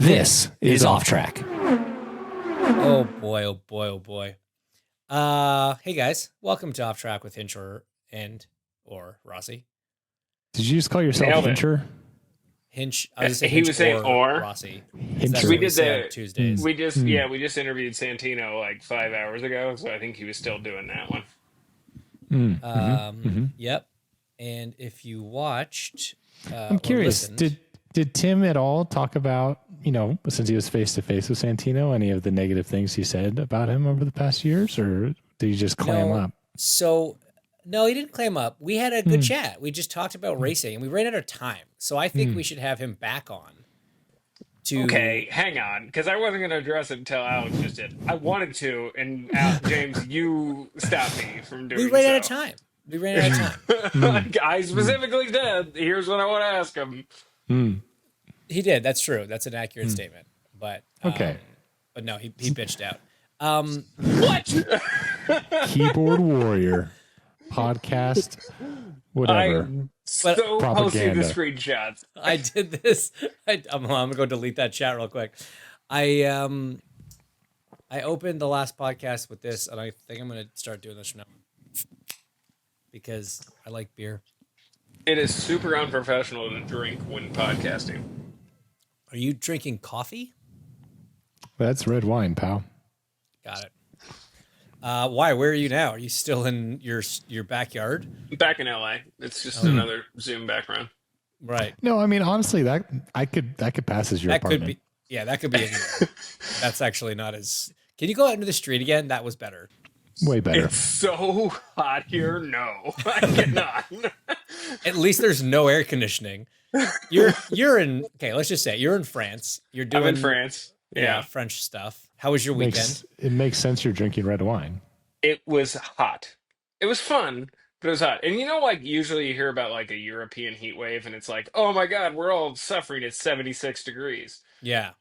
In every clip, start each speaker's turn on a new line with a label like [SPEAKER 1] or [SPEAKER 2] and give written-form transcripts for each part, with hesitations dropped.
[SPEAKER 1] This is Off Track.
[SPEAKER 2] Oh boy, oh boy, oh boy. Hey guys, welcome to Off Track with Hinch or Rossi.
[SPEAKER 1] Did you just call yourself
[SPEAKER 3] Nailed it.
[SPEAKER 1] Hincher?
[SPEAKER 2] Hinch. I was
[SPEAKER 3] He was saying or.
[SPEAKER 2] Rossi.
[SPEAKER 1] Hincher.
[SPEAKER 3] We did
[SPEAKER 2] that Tuesdays.
[SPEAKER 3] We just interviewed Santino like 5 hours ago, so I think he was still doing that one.
[SPEAKER 2] Yep. And if you watched,
[SPEAKER 1] I'm curious. Did Tim at all talk about, since he was face to face with Santino, any of the negative things he said about him over the past years, or did he just clam up?
[SPEAKER 2] So, no, he didn't clam up. We had a good chat. We just talked about racing, and we ran out of time. So I think we should have him back on.
[SPEAKER 3] Okay, hang on, because I wasn't going to address it until Alex just did. I wanted to, and James, you stopped me from doing.
[SPEAKER 2] We ran out of time.
[SPEAKER 3] I specifically said, "Here's what I want to ask him."
[SPEAKER 2] He did. That's true. That's an accurate statement. But
[SPEAKER 1] okay.
[SPEAKER 2] But no, he bitched out.
[SPEAKER 3] What?
[SPEAKER 1] Keyboard warrior podcast, whatever.
[SPEAKER 3] So posting the screenshots.
[SPEAKER 2] I did this. I'm gonna go delete that chat real quick. I opened the last podcast with this, and I think I'm gonna start doing this from now because I like beer.
[SPEAKER 3] It is super unprofessional to drink when podcasting.
[SPEAKER 2] Are you drinking coffee?
[SPEAKER 1] That's red wine, pal.
[SPEAKER 2] Got it. Why? Where are you now? Are you still in your backyard?
[SPEAKER 3] Back in LA. It's just another Zoom background.
[SPEAKER 2] Right.
[SPEAKER 1] No, I mean honestly, that could pass as your apartment.
[SPEAKER 2] Could be. Yeah, that could be anywhere. That's actually not as. Can you go out into the street again? That was better.
[SPEAKER 1] Way better.
[SPEAKER 3] It's so hot here. No, I cannot.
[SPEAKER 2] At least there's no air conditioning. You're in. Okay, let's just say you're in France. You're doing.
[SPEAKER 3] I'm in France. Yeah,
[SPEAKER 2] French stuff. How was your weekend?
[SPEAKER 1] It makes sense. You're drinking red wine.
[SPEAKER 3] It was hot. It was fun, but it was hot. And like usually you hear about like a European heat wave, and it's like, oh my God, we're all suffering at 76 degrees.
[SPEAKER 2] Yeah,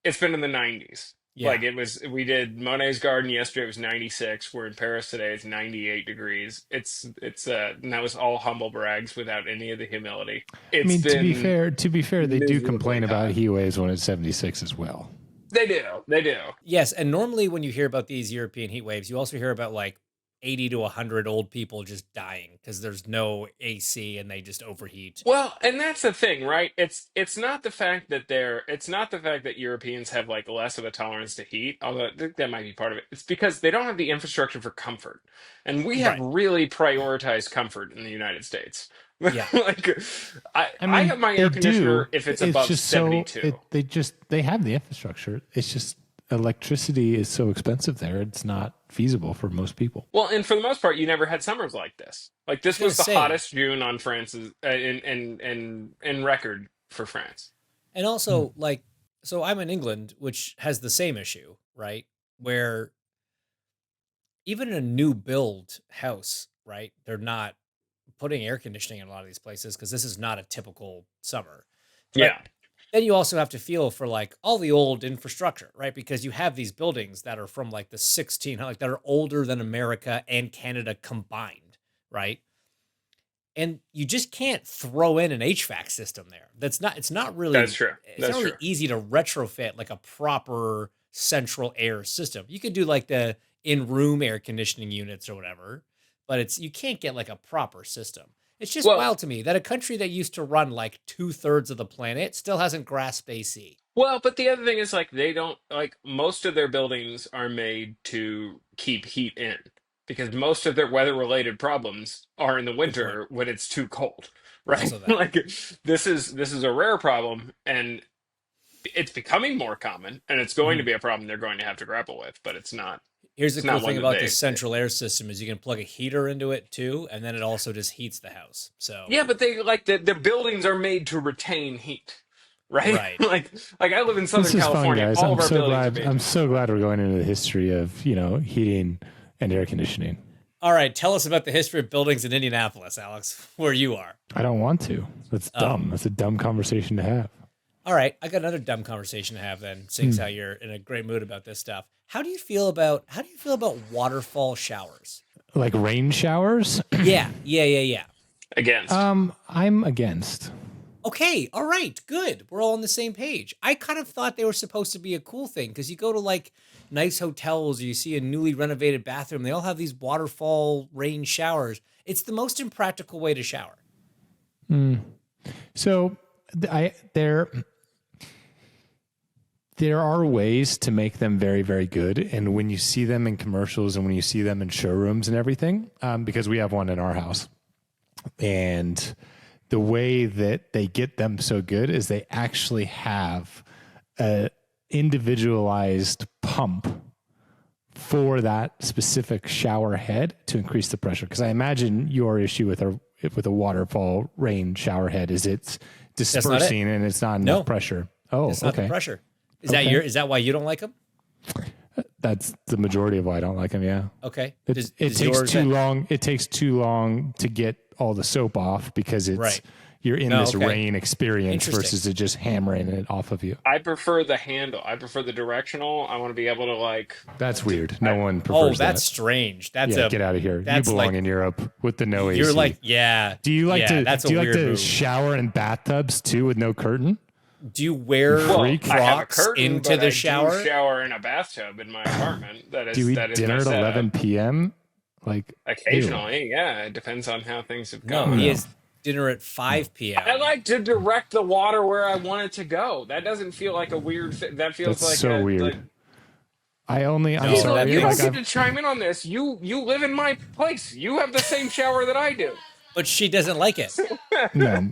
[SPEAKER 3] it's been in the 90s.
[SPEAKER 2] Yeah.
[SPEAKER 3] Like it was, we did Monet's Garden yesterday. It was 96. We're in Paris today. It's 98 degrees. It's and that was all humble brags without any of the humility.
[SPEAKER 1] To be fair, they do complain about heat waves when it's 76 as well.
[SPEAKER 3] They do.
[SPEAKER 2] Yes, and normally when you hear about these European heat waves, you also hear about like 80 to 100 old people just dying because there's no AC and they just overheat.
[SPEAKER 3] Well, and that's the thing, right? It's not the fact that Europeans have like less of a tolerance to heat, although I think that might be part of it. It's because they don't have the infrastructure for comfort. And we have really prioritized comfort in the United States.
[SPEAKER 2] Yeah.
[SPEAKER 3] I have my air conditioner if it's above 72.
[SPEAKER 1] They have the infrastructure. It's just electricity is so expensive there. It's not feasible for most people.
[SPEAKER 3] Well, and for the most part, you never had summers like this. Like this was the hottest June on France's in record for France.
[SPEAKER 2] And also, so I'm in England, which has the same issue, right? Where even in a new build house, right, they're not putting air conditioning in a lot of these places because this is not a typical summer. But then you also have to feel for like all the old infrastructure, right? Because you have these buildings that are from like the 1600s, that are older than America and Canada combined, right? And you just can't throw in an HVAC system there. It's not really.
[SPEAKER 3] That's true.
[SPEAKER 2] It's not really easy to retrofit like a proper central air system. You could do like the in-room air conditioning units or whatever, but you can't get like a proper system. It's just wild to me that a country that used to run like 2/3 of the planet still hasn't grasped AC.
[SPEAKER 3] Well, but the other thing is like they don't most of their buildings are made to keep heat in because most of their weather-related problems are in the winter when it's too cold, right? Like this is a rare problem and it's becoming more common and it's going to be a problem they're going to have to grapple with, but it's not.
[SPEAKER 2] Here's the cool thing about this central air system is you can plug a heater into it too, and then it also just heats the house. So
[SPEAKER 3] yeah, but they the buildings are made to retain heat, right? like I live in Southern California.
[SPEAKER 1] Fun, guys. I'm so glad we're going into the history of heating and air conditioning.
[SPEAKER 2] All right, tell us about the history of buildings in Indianapolis, Alex, where you are.
[SPEAKER 1] I don't want to. That's dumb. That's a dumb conversation to have.
[SPEAKER 2] All right, I got another dumb conversation to have then, seeing how you're in a great mood about this stuff. How do you feel about waterfall showers?
[SPEAKER 1] Like rain showers?
[SPEAKER 2] Yeah.
[SPEAKER 3] Against.
[SPEAKER 1] I'm against.
[SPEAKER 2] Okay, all right, good. We're all on the same page. I kind of thought they were supposed to be a cool thing because you go to like nice hotels, or you see a newly renovated bathroom. They all have these waterfall rain showers. It's the most impractical way to shower.
[SPEAKER 1] So there are ways to make them very, very good. And when you see them in commercials and when you see them in showrooms and everything, because we have one in our house, and the way that they get them so good is they actually have a individualized pump for that specific shower head to increase the pressure. Because I imagine your issue with a waterfall rain shower head is it's dispersing and it's not enough pressure. Oh,
[SPEAKER 2] it's not the pressure. Is that why you don't like them?
[SPEAKER 1] That's the majority of why I don't like them. Yeah.
[SPEAKER 2] Okay.
[SPEAKER 1] It takes too long. It takes too long to get all the soap off because you're in this rain experience versus it just hammering it off of you.
[SPEAKER 3] I prefer the handle. I prefer the directional. I want to be able to like.
[SPEAKER 1] That's weird. No one prefers that.
[SPEAKER 2] Oh, that's strange. Get out of here.
[SPEAKER 1] You belong in Europe with the no AC.
[SPEAKER 2] You're like, yeah.
[SPEAKER 1] Do you like to shower in bathtubs too with no curtain?
[SPEAKER 2] Do you wear Crocs into the shower?
[SPEAKER 3] I do shower in a bathtub in my apartment.
[SPEAKER 1] Do you eat dinner at 11 p.m.? Like
[SPEAKER 3] occasionally, yeah. It depends on how things have gone.
[SPEAKER 2] No, he has dinner at 5 p.m.
[SPEAKER 3] I like to direct the water where I want it to go. That doesn't feel like a weird thing. That feels
[SPEAKER 1] That's
[SPEAKER 3] like
[SPEAKER 1] so weird. I'm sorry.
[SPEAKER 3] You don't get to chime in on this. You live in my place. You have the same shower that I do.
[SPEAKER 2] But she doesn't like it.
[SPEAKER 1] No,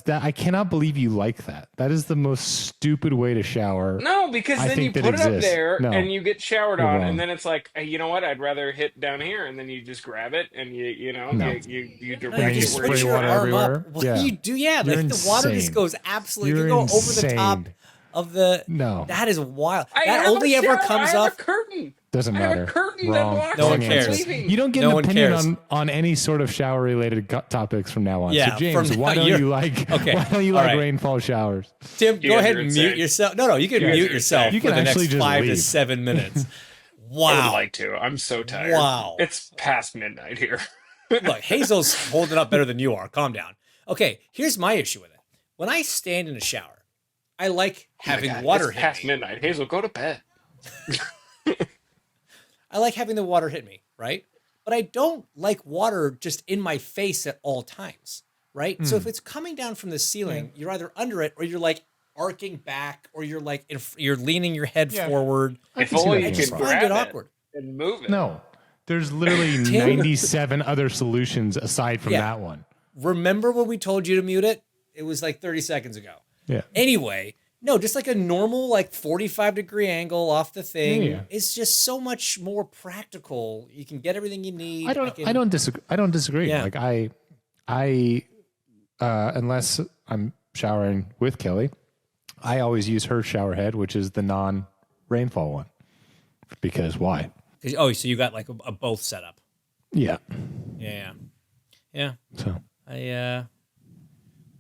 [SPEAKER 1] I cannot believe you like that. That is the most stupid way to shower.
[SPEAKER 3] No, because then you put it up there and you get showered on, and then it's like, hey, you know what? I'd rather hit down here, and then you just grab it and you direct it where
[SPEAKER 1] spray water everywhere.
[SPEAKER 2] What do you do? Yeah, like the water just goes absolutely. You go over the top of the.
[SPEAKER 1] No,
[SPEAKER 2] that is wild. That only ever comes up.
[SPEAKER 3] Curtain.
[SPEAKER 1] Doesn't matter.
[SPEAKER 3] I have a curtain that blocks
[SPEAKER 2] no one cares.
[SPEAKER 1] You don't get an opinion on any sort of shower related topics from now on.
[SPEAKER 2] Yeah,
[SPEAKER 1] so James, why don't you like rainfall showers?
[SPEAKER 2] Tim, go ahead and mute yourself. No, you can mute yourself for the next 5 to 7 minutes. Wow.
[SPEAKER 3] I would like to. I'm so tired.
[SPEAKER 2] Wow.
[SPEAKER 3] It's past midnight here.
[SPEAKER 2] Look, Hazel's holding up better than you are. Calm down. Okay, here's my issue with it. When I stand in a shower, I like having water hit me.
[SPEAKER 3] It's past midnight. Hazel, go to bed.
[SPEAKER 2] I like having the water hit me, right? But I don't like water just in my face at all times, right? So if it's coming down from the ceiling, you're either under it or you're like arcing back or you're like you're leaning your head forward.
[SPEAKER 3] If only
[SPEAKER 2] I
[SPEAKER 3] you
[SPEAKER 2] just
[SPEAKER 3] could
[SPEAKER 2] find
[SPEAKER 3] grab
[SPEAKER 2] it awkward
[SPEAKER 3] and move it.
[SPEAKER 1] No, there's literally 97 other solutions aside from that one.
[SPEAKER 2] Remember when we told you to mute it? It was like 30 seconds ago.
[SPEAKER 1] Yeah.
[SPEAKER 2] Anyway, no, just like a normal, like 45-degree angle off the thing. Yeah. It's just so much more practical. You can get everything you need.
[SPEAKER 1] I don't disagree.
[SPEAKER 2] Yeah.
[SPEAKER 1] Like I unless I'm showering with Kelly, I always use her shower head, which is the non-rainfall one. Because why?
[SPEAKER 2] So you got like a both setup.
[SPEAKER 1] Yeah.
[SPEAKER 2] Yeah.
[SPEAKER 1] So
[SPEAKER 2] I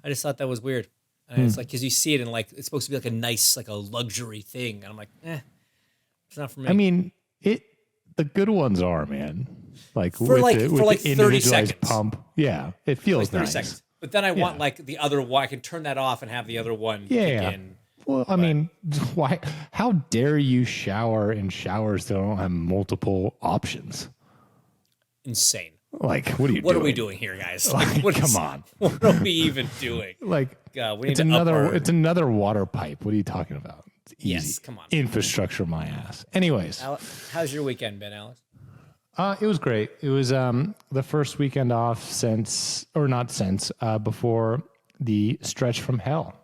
[SPEAKER 2] just thought that was weird. And it's like, because you see it in like, it's supposed to be like a nice, like a luxury thing. And I'm like, it's not for me.
[SPEAKER 1] I mean, the good ones are, man. Like
[SPEAKER 2] for like 30 seconds.
[SPEAKER 1] Pump. Yeah. It feels
[SPEAKER 2] like 30
[SPEAKER 1] nice.
[SPEAKER 2] seconds. But then I want like the other one. I can turn that off and have the other one kick in.
[SPEAKER 1] Well, I mean, why? How dare you shower in showers that don't have multiple options?
[SPEAKER 2] Insane.
[SPEAKER 1] Like, what are you doing?
[SPEAKER 2] What are we doing here, guys?
[SPEAKER 1] Like, come on.
[SPEAKER 2] What are we even doing?
[SPEAKER 1] Like,
[SPEAKER 2] God, we need
[SPEAKER 1] it's another water pipe. What are you talking about? It's easy.
[SPEAKER 2] Yes, come on.
[SPEAKER 1] Infrastructure, my ass. Anyways.
[SPEAKER 2] How's your weekend been, Alex?
[SPEAKER 1] It was great. It was the first weekend off before the stretch from hell.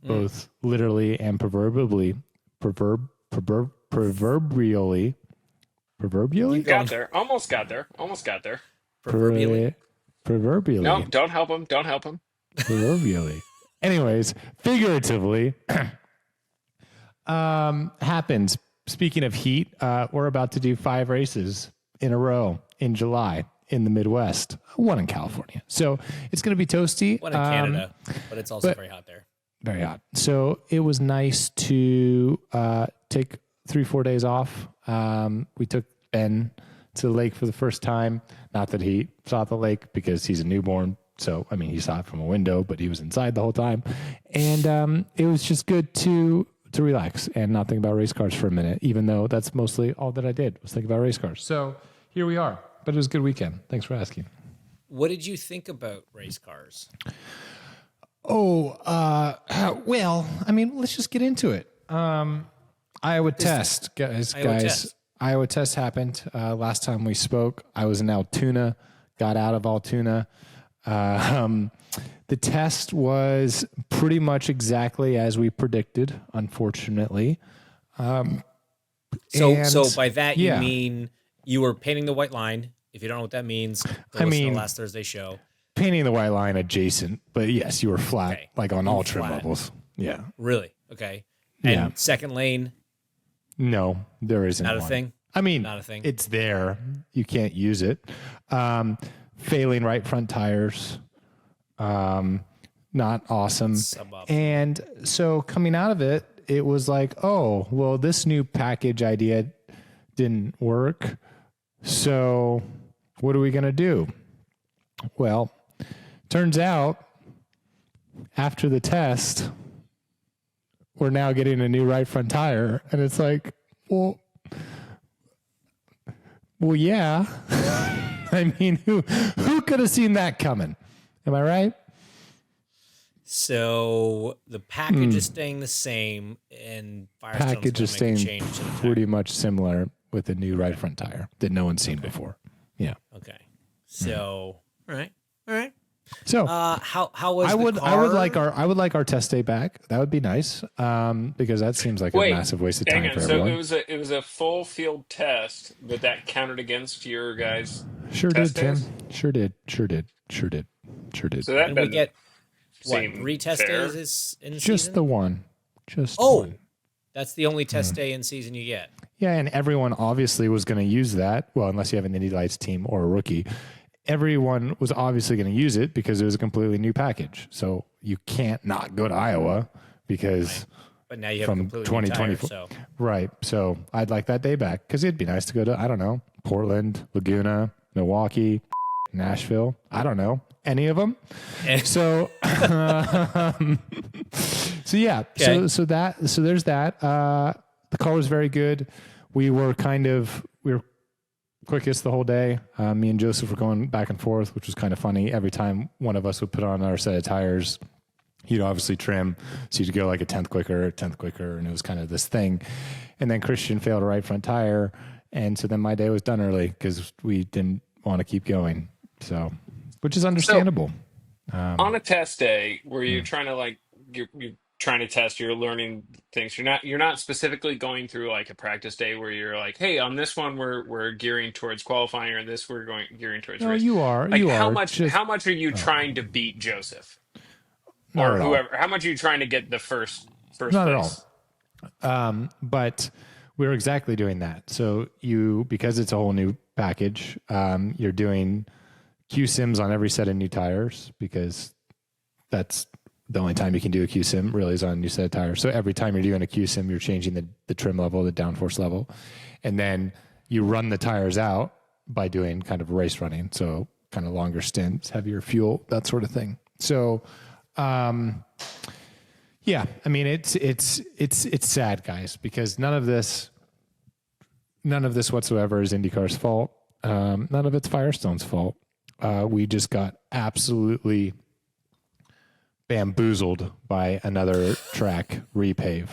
[SPEAKER 1] Both literally and proverbially.
[SPEAKER 3] You got there. Almost got there.
[SPEAKER 2] Proverbially.
[SPEAKER 1] No,
[SPEAKER 3] don't help him.
[SPEAKER 1] Proverbially. Anyways, figuratively, happens. Speaking of heat, we're about to do 5 races in a row in July in the Midwest, one in California. So it's going to be toasty.
[SPEAKER 2] One in Canada, but it's also very hot there.
[SPEAKER 1] Very hot. So it was nice to take 3-4 days off. We took Ben to the lake for the first time. Not that he saw the lake because he's a newborn, So, I mean, he saw it from a window, but he was inside the whole time. And it was just good to relax and not think about race cars for a minute, even though that's mostly all that I did was think about race cars. So here we are. But it was a good weekend. Thanks for asking.
[SPEAKER 2] What did you think about race cars?
[SPEAKER 1] Oh, well, I mean, let's just get into it. Iowa test, guys. Iowa test happened last time we spoke. I was in Altoona, got out of Altoona. The test was pretty much exactly as we predicted, unfortunately.
[SPEAKER 2] So by that you mean you were painting the white line. If you don't know what that means, listen to last Thursday's show.
[SPEAKER 1] Painting the white line adjacent, but yes, you were flat, like on all trim levels. Yeah.
[SPEAKER 2] Really? Okay. And second lane?
[SPEAKER 1] No, there isn't
[SPEAKER 2] Not
[SPEAKER 1] one.
[SPEAKER 2] a thing?
[SPEAKER 1] I mean,
[SPEAKER 2] not a thing.
[SPEAKER 1] It's there. You can't use it. Failing right front tires. Not awesome. And so coming out of it, it was like, oh, well, this new package idea didn't work. So what are we going to do? Well, turns out after the test, we're now getting a new right front tire. And it's like, well, yeah. I mean, who could have seen that coming? Am I right?
[SPEAKER 2] So the package is staying the same, and Firestone's
[SPEAKER 1] package is staying pretty much similar with a new right front tire that no one's seen before. Yeah.
[SPEAKER 2] Okay. So all right.
[SPEAKER 1] So
[SPEAKER 2] how was
[SPEAKER 1] I would
[SPEAKER 2] car?
[SPEAKER 1] I would like our test day back. That would be nice. Because that seems like a massive waste of time for everyone.
[SPEAKER 3] So it was a full field test, but that counted against your guys.
[SPEAKER 1] Sure
[SPEAKER 3] test
[SPEAKER 1] did, Tim.
[SPEAKER 3] days?
[SPEAKER 1] Sure did.
[SPEAKER 3] So that
[SPEAKER 2] and we get what
[SPEAKER 3] seem
[SPEAKER 2] 3 test
[SPEAKER 3] fair.
[SPEAKER 2] days in
[SPEAKER 1] Just
[SPEAKER 2] season?
[SPEAKER 1] the one. Just
[SPEAKER 2] one. That's the only test day in season you get.
[SPEAKER 1] Yeah, and everyone obviously was going to use that. Well, unless you have an Indy Lights team or a rookie. Everyone was obviously going to use it because it was a completely new package. So you can't not go to Iowa because
[SPEAKER 2] But now you have
[SPEAKER 1] from
[SPEAKER 2] completely new
[SPEAKER 1] 2024.
[SPEAKER 2] tires, so.
[SPEAKER 1] Right. So I'd like that day back because it'd be nice to go to, I don't know, Portland, Laguna, Milwaukee, Nashville. I don't know. Any of them. So, so yeah.
[SPEAKER 2] Okay.
[SPEAKER 1] So there's that. The car was very good. We were quickest the whole day. Me and Joseph were going back and forth, which was kind of funny. Every time one of us would put on our set of tires, he'd obviously trim. So you'd go like a 10th quicker, and it was kind of this thing. And then Christian failed a right front tire. And so then my day was done early because we didn't want to keep going. So, which is understandable.
[SPEAKER 3] On a test day where you're trying to you're trying to test, you're learning things. You're not specifically going through like a practice day where you're like, hey, on this one we're gearing towards qualifying, or this we're gearing towards race.
[SPEAKER 1] You are.
[SPEAKER 3] How much are you trying to beat Joseph
[SPEAKER 1] Not
[SPEAKER 3] or
[SPEAKER 1] at
[SPEAKER 3] whoever?
[SPEAKER 1] all.
[SPEAKER 3] How much are you trying to get the first
[SPEAKER 1] Not
[SPEAKER 3] place?
[SPEAKER 1] at all. But we're exactly doing that. So because it's a whole new package, you're doing Q sims on every set of new tires because that's the only time you can do a Q sim really is on a new set of tires. So every time you're doing a Q sim, you're changing the trim level, the downforce level, and then you run the tires out by doing kind of race running. So kind of longer stints, heavier fuel, that sort of thing. So, yeah, I mean, it's sad, guys, because none of this whatsoever is IndyCar's fault. None of it's Firestone's fault. We just got absolutely bamboozled by another track repave.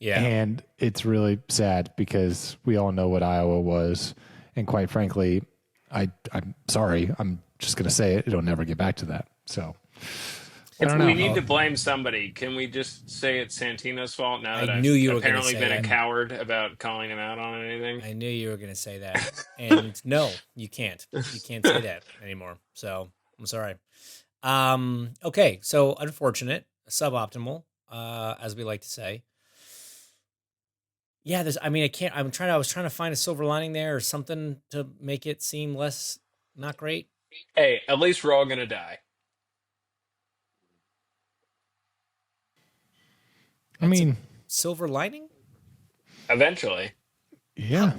[SPEAKER 2] Yeah.
[SPEAKER 1] And it's really sad because we all know what Iowa was. And quite frankly, I'm sorry. I'm just going to say it. It'll never get back to that. So
[SPEAKER 3] If we need to blame somebody, can we just say it's Santino's fault now that I've apparently been a coward about calling him out on anything?
[SPEAKER 2] I knew you were going to say that. And no, you can't. You can't say that anymore. So I'm sorry. Okay, so unfortunate, suboptimal, as we like to say. Yeah, I was trying to find a silver lining there or something to make it seem less not great.
[SPEAKER 3] Hey, at least we're all gonna die.
[SPEAKER 1] I mean,
[SPEAKER 2] silver lining?
[SPEAKER 3] Eventually.
[SPEAKER 1] Yeah.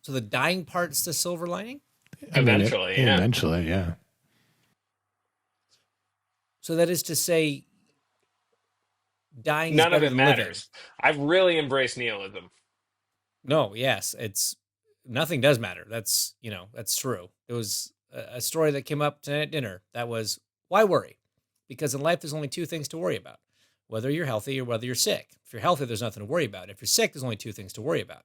[SPEAKER 2] So the dying part's the silver lining?
[SPEAKER 3] Eventually, yeah.
[SPEAKER 1] Eventually, yeah.
[SPEAKER 2] So that is to say, dying is
[SPEAKER 3] None of
[SPEAKER 2] better
[SPEAKER 3] it
[SPEAKER 2] than living.
[SPEAKER 3] matters. I've really embraced nihilism.
[SPEAKER 2] No, yes, it's nothing does matter. That's that's true. There was a story that came up tonight at dinner that was why worry? Because in life there's only two things to worry about: whether you're healthy or whether you're sick. If you're healthy, there's nothing to worry about. If you're sick, there's only two things to worry about: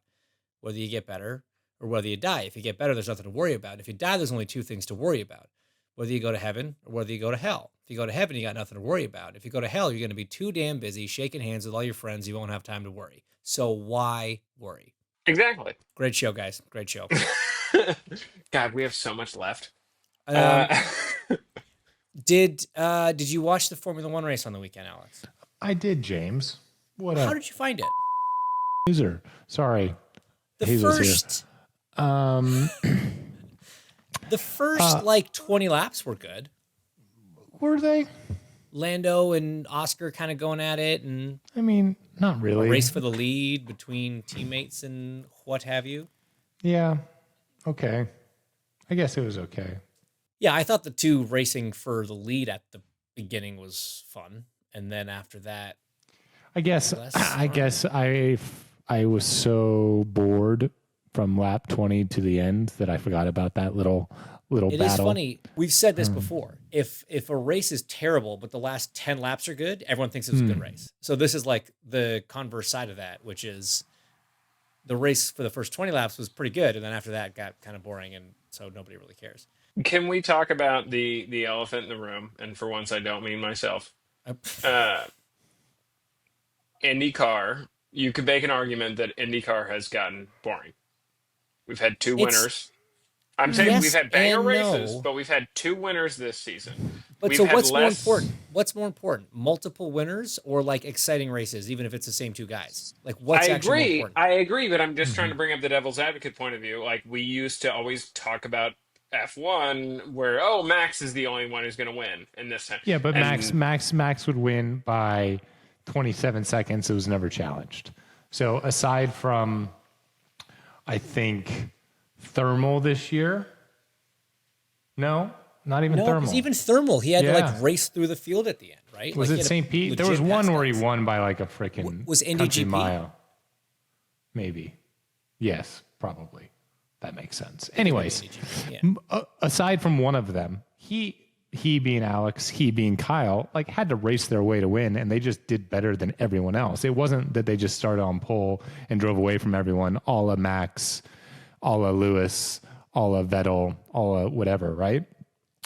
[SPEAKER 2] whether you get better or whether you die. If you get better, there's nothing to worry about. If you die, there's only two things to worry about: whether you go to heaven or whether you go to hell. If you go to heaven, you got nothing to worry about. If you go to hell, you're going to be too damn busy shaking hands with all your friends. You won't have time to worry. So why worry?
[SPEAKER 3] Exactly.
[SPEAKER 2] Great show, guys. Great show.
[SPEAKER 3] God, we have so much left.
[SPEAKER 2] Um, did you watch the Formula One race on the weekend, Alex?
[SPEAKER 1] I did, James. What
[SPEAKER 2] How
[SPEAKER 1] a
[SPEAKER 2] did you find it?
[SPEAKER 1] loser. Sorry.
[SPEAKER 2] The
[SPEAKER 1] Hazel's
[SPEAKER 2] first, the first like 20 laps were good.
[SPEAKER 1] were they?
[SPEAKER 2] Lando and Oscar kind of going at it, and
[SPEAKER 1] I mean, not
[SPEAKER 2] a
[SPEAKER 1] really.
[SPEAKER 2] race for the lead between teammates and what have you.
[SPEAKER 1] Yeah. Okay. I guess it was okay.
[SPEAKER 2] Yeah, I thought the two racing for the lead at the beginning was fun, and then after that,
[SPEAKER 1] I guess
[SPEAKER 2] less
[SPEAKER 1] I
[SPEAKER 2] fun.
[SPEAKER 1] guess I was so bored from lap 20 to the end that I forgot about that little
[SPEAKER 2] It is
[SPEAKER 1] battle.
[SPEAKER 2] funny. We've said this before. If a race is terrible, but the last 10 laps are good, everyone thinks it was a good race. So this is like the converse side of that, which is the race for the first 20 laps was pretty good, and then after that got kind of boring, and so nobody really cares.
[SPEAKER 3] Can we talk about the elephant in the room? And for once, I don't mean myself. Uh, IndyCar. You could make an argument that IndyCar has gotten boring. We've had two
[SPEAKER 2] It's
[SPEAKER 3] winners. I'm saying we've
[SPEAKER 2] yes
[SPEAKER 3] had banger
[SPEAKER 2] and
[SPEAKER 3] races,
[SPEAKER 2] no.
[SPEAKER 3] but we've had two winners this season.
[SPEAKER 2] But
[SPEAKER 3] We've
[SPEAKER 2] so
[SPEAKER 3] had
[SPEAKER 2] what's more
[SPEAKER 3] less.
[SPEAKER 2] important? What's more important? Multiple winners or like exciting races, even if it's the same two guys? Like what's actually more important?
[SPEAKER 3] I agree, but I'm just trying to bring up the devil's advocate point of view. Like we used to always talk about F1, where Max is the only one who's going to win in this time.
[SPEAKER 1] Yeah, but
[SPEAKER 3] And
[SPEAKER 1] Max would win by 27 seconds. It was never challenged. So aside from, I think, thermal this year, no, not even
[SPEAKER 2] No,
[SPEAKER 1] thermal.
[SPEAKER 2] because even thermal, he had to like
[SPEAKER 1] Yeah.
[SPEAKER 2] race through the field at the end, right?
[SPEAKER 1] Was
[SPEAKER 2] Like, he
[SPEAKER 1] it
[SPEAKER 2] had a
[SPEAKER 1] St. Pete? There was
[SPEAKER 2] legit
[SPEAKER 1] one
[SPEAKER 2] pass
[SPEAKER 1] where he
[SPEAKER 2] pass.
[SPEAKER 1] won by like a freaking
[SPEAKER 2] Was Indy
[SPEAKER 1] country
[SPEAKER 2] GP?
[SPEAKER 1] mile. Maybe. Yes, probably. That makes sense. Anyways,
[SPEAKER 2] Yeah.
[SPEAKER 1] aside from one of them, he being Alex, he being Kyle, like had to race their way to win, and they just did better than everyone else. It wasn't that they just started on pole and drove away from everyone, a la Max, a la Lewis, a la Vettel, a la whatever, right?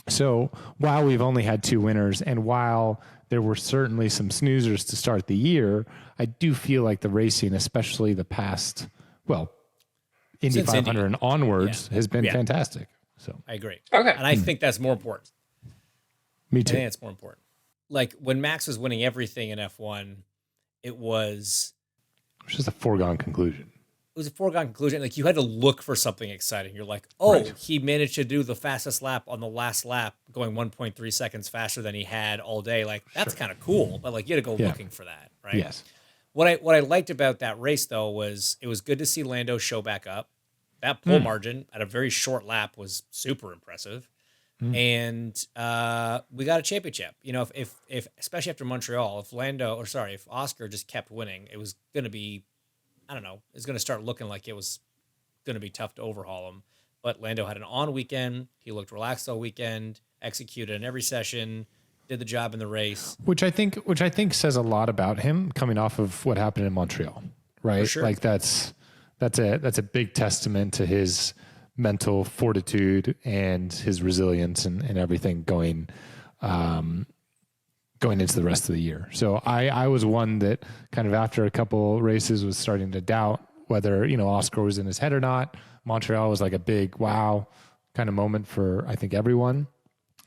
[SPEAKER 1] So while we've only had two winners, and while there were certainly some snoozers to start the year, I do feel like the racing, especially the past, Indy
[SPEAKER 2] Since
[SPEAKER 1] 500
[SPEAKER 2] Indy.
[SPEAKER 1] and onwards, has been
[SPEAKER 2] Yeah.
[SPEAKER 1] fantastic. So
[SPEAKER 2] I agree.
[SPEAKER 3] Okay.
[SPEAKER 2] And I think that's more important.
[SPEAKER 1] me
[SPEAKER 2] I
[SPEAKER 1] too.
[SPEAKER 2] think it's more important. Like when Max was winning everything in F1, it was
[SPEAKER 1] It's just a foregone conclusion.
[SPEAKER 2] a foregone conclusion. Like you had to look for something exciting. You're like, oh,
[SPEAKER 1] Right.
[SPEAKER 2] he managed to do the fastest lap on the last lap, going 1.3 seconds faster than he had all day. Like that's kind of cool, but like you had to go
[SPEAKER 1] Yeah.
[SPEAKER 2] looking for that, right?
[SPEAKER 1] Yes.
[SPEAKER 2] What I liked about that race though was it was good to see Lando show back up. That pole margin at a very short lap was super impressive. And we got a championship. You know, if especially after Montreal, if Oscar just kept winning, it was going to be, I don't know, it's going to start looking like it was going to be tough to overhaul him. But Lando had an on weekend. He looked relaxed all weekend, executed in every session, did the job in the race.
[SPEAKER 1] Which I think says a lot about him coming off of what happened in Montreal, right?
[SPEAKER 2] sure.
[SPEAKER 1] Like that's a big testament to his mental fortitude and his resilience and everything going into the rest of the year. So I was one that kind of after a couple races was starting to doubt whether, Oscar was in his head or not. Montreal was like a big wow kind of moment for, I think, everyone.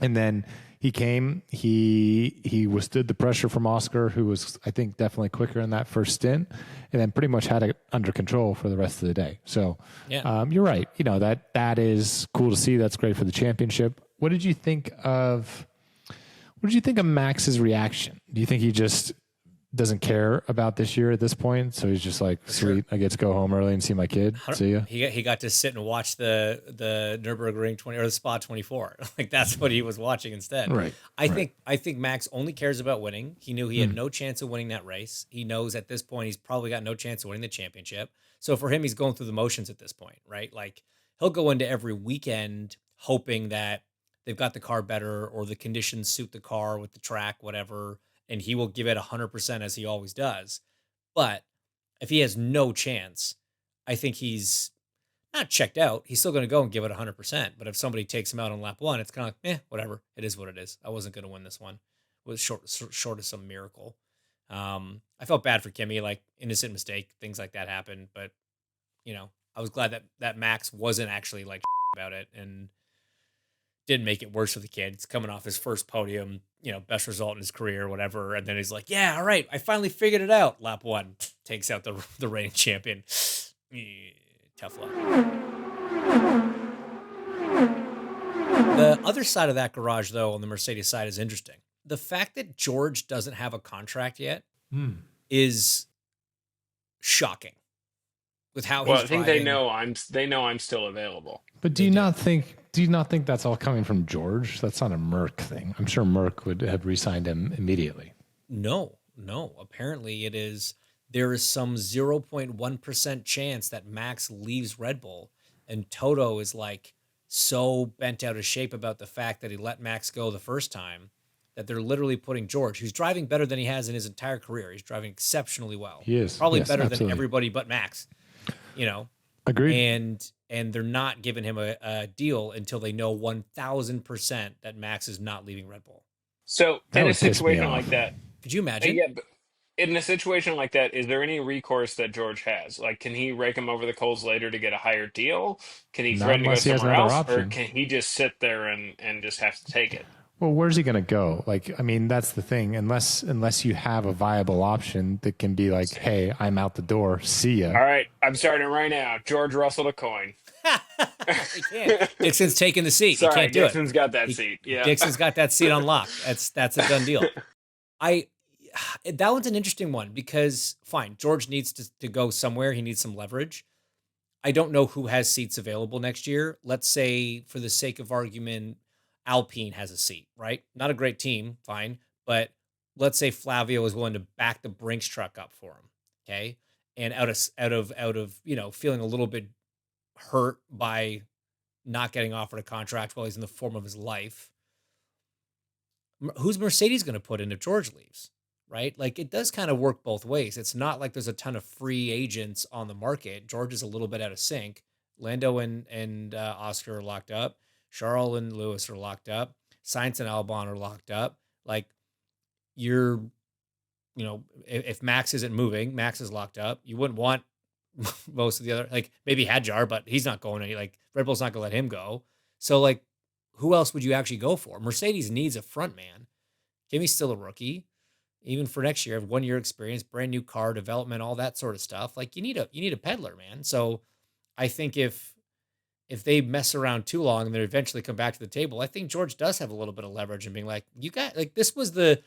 [SPEAKER 1] And then he came, he withstood the pressure from Oscar, who was, I think, definitely quicker in that first stint, and then pretty much had it under control for the rest of the day. So
[SPEAKER 2] Yeah.
[SPEAKER 1] you're right. That is cool to see. That's great for the championship. What did you think of Max's reaction? Do you think he just doesn't care about this year at this point. So he's just like, sweet, I get to go home early and see my kid. See ya.
[SPEAKER 2] He got to sit and watch the Nürburgring 20 or the Spa 24. Like that's what he was watching instead.
[SPEAKER 1] Right.
[SPEAKER 2] I think Max only cares about winning. He knew he had no chance of winning that race. He knows at this point he's probably got no chance of winning the championship. So for him, he's going through the motions at this point, right? Like he'll go into every weekend hoping that they've got the car better or the conditions suit the car with the track, whatever, and he will give it 100% as he always does. But if he has no chance, I think he's not checked out. He's still going to go and give it 100%. But if somebody takes him out on lap one, it's kind of like, whatever. It is what it is. I wasn't going to win this one. It was short of some miracle. I felt bad for Kimmy, like innocent mistake, things like that happen. But, I was glad that Max wasn't actually like about it and didn't make it worse for the kid. It's coming off his first podium, best result in his career, whatever. And then he's like, yeah, all right, I finally figured it out. Lap one, takes out the reigning champion. Tough luck. The other side of that garage, though, on the Mercedes side is interesting. The fact that George doesn't have a contract yet is shocking. With how he's
[SPEAKER 3] I think
[SPEAKER 2] driving.
[SPEAKER 3] they know I'm still available.
[SPEAKER 1] But do you not think that's all coming from George? That's not a Merck thing. I'm sure Merck would have re-signed him immediately.
[SPEAKER 2] No. Apparently it is. There is some 0.1% chance that Max leaves Red Bull, and Toto is like so bent out of shape about the fact that he let Max go the first time that they're literally putting George, who's driving better than he has in his entire career. He's driving exceptionally well.
[SPEAKER 1] He is.
[SPEAKER 2] Probably
[SPEAKER 1] Yes,
[SPEAKER 2] better
[SPEAKER 1] absolutely.
[SPEAKER 2] than everybody but Max.
[SPEAKER 1] Agreed.
[SPEAKER 2] And they're not giving him a deal until they know 1,000% that Max is not leaving Red Bull.
[SPEAKER 3] So
[SPEAKER 1] That
[SPEAKER 3] in a
[SPEAKER 1] would piss me
[SPEAKER 3] situation
[SPEAKER 1] off.
[SPEAKER 3] like that,
[SPEAKER 2] Could you imagine?
[SPEAKER 3] yeah, but in a situation like that, is there any recourse that George has? Like, can he rake him over the coals later to get a higher deal? Can he
[SPEAKER 1] Not
[SPEAKER 3] threaten to go
[SPEAKER 1] unless he has
[SPEAKER 3] somewhere
[SPEAKER 1] another
[SPEAKER 3] else, or
[SPEAKER 1] option.
[SPEAKER 3] can he just sit there and just have to take it?
[SPEAKER 1] Well, where's he going to go? Like, I mean, that's the thing. Unless you have a viable option that can be like, hey, I'm out the door. See ya.
[SPEAKER 3] All right, I'm starting right now. George Russell to coin.
[SPEAKER 2] He can't. Dixon's taking the seat.
[SPEAKER 3] Sorry,
[SPEAKER 2] he can't do
[SPEAKER 3] Dixon's
[SPEAKER 2] it.
[SPEAKER 3] got that seat. Yeah,
[SPEAKER 2] Dixon's got that seat on lock. That's a done deal. That one's an interesting one because fine, George needs to go somewhere. He needs some leverage. I don't know who has seats available next year. Let's say, for the sake of argument, Alpine has a seat, right? Not a great team, fine, but let's say Flavio is willing to back the Brinks truck up for him, okay? And out of feeling a little bit hurt by not getting offered a contract while he's in the form of his life. Who's Mercedes going to put in if George leaves, right? Like it does kind of work both ways. It's not like there's a ton of free agents on the market. George is a little bit out of sync. Lando and Oscar are locked up. Charles and Lewis are locked up. Sainz and Albon are locked up. Like if Max isn't moving, Max is locked up. You wouldn't want most of the other, like maybe Hadjar, but he's not going any, like Red Bull's not gonna let him go. So like, who else would you actually go for? Mercedes needs a front man. Kimmy's still a rookie. Even for next year, have 1 year experience, brand new car development, all that sort of stuff. Like you need a peddler, man. So I think if they mess around too long and they eventually come back to the table, I think George does have a little bit of leverage and being like, you got like this was the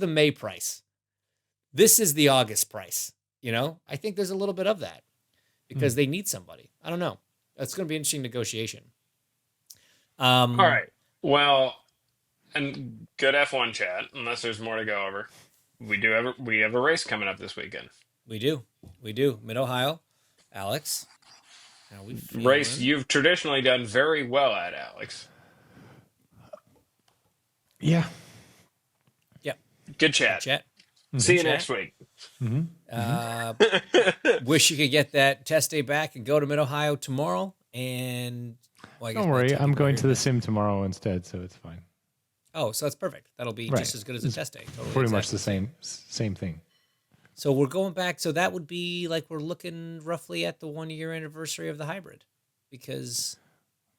[SPEAKER 2] May price. This is the August price. I think there's a little bit of that because they need somebody. I don't know. That's going to be an interesting negotiation.
[SPEAKER 3] All right. Well, and good F1 chat. Unless there's more to go over, we have a race coming up this weekend.
[SPEAKER 2] We do. Mid Ohio, Alex. How we feeling?
[SPEAKER 3] Race you've traditionally done very well at, Alex.
[SPEAKER 1] Yeah.
[SPEAKER 2] Yep.
[SPEAKER 3] Good chat. See you next week.
[SPEAKER 2] Wish you could get that test day back and go to Mid Ohio tomorrow. And
[SPEAKER 1] don't worry, I'm going to the sim tomorrow instead, so it's fine.
[SPEAKER 2] Oh, so that's perfect. That'll be just as good as a test day. Totally,
[SPEAKER 1] pretty much the same thing.
[SPEAKER 2] So we're going back. So that would be like we're looking roughly at the 1 year anniversary of the hybrid, because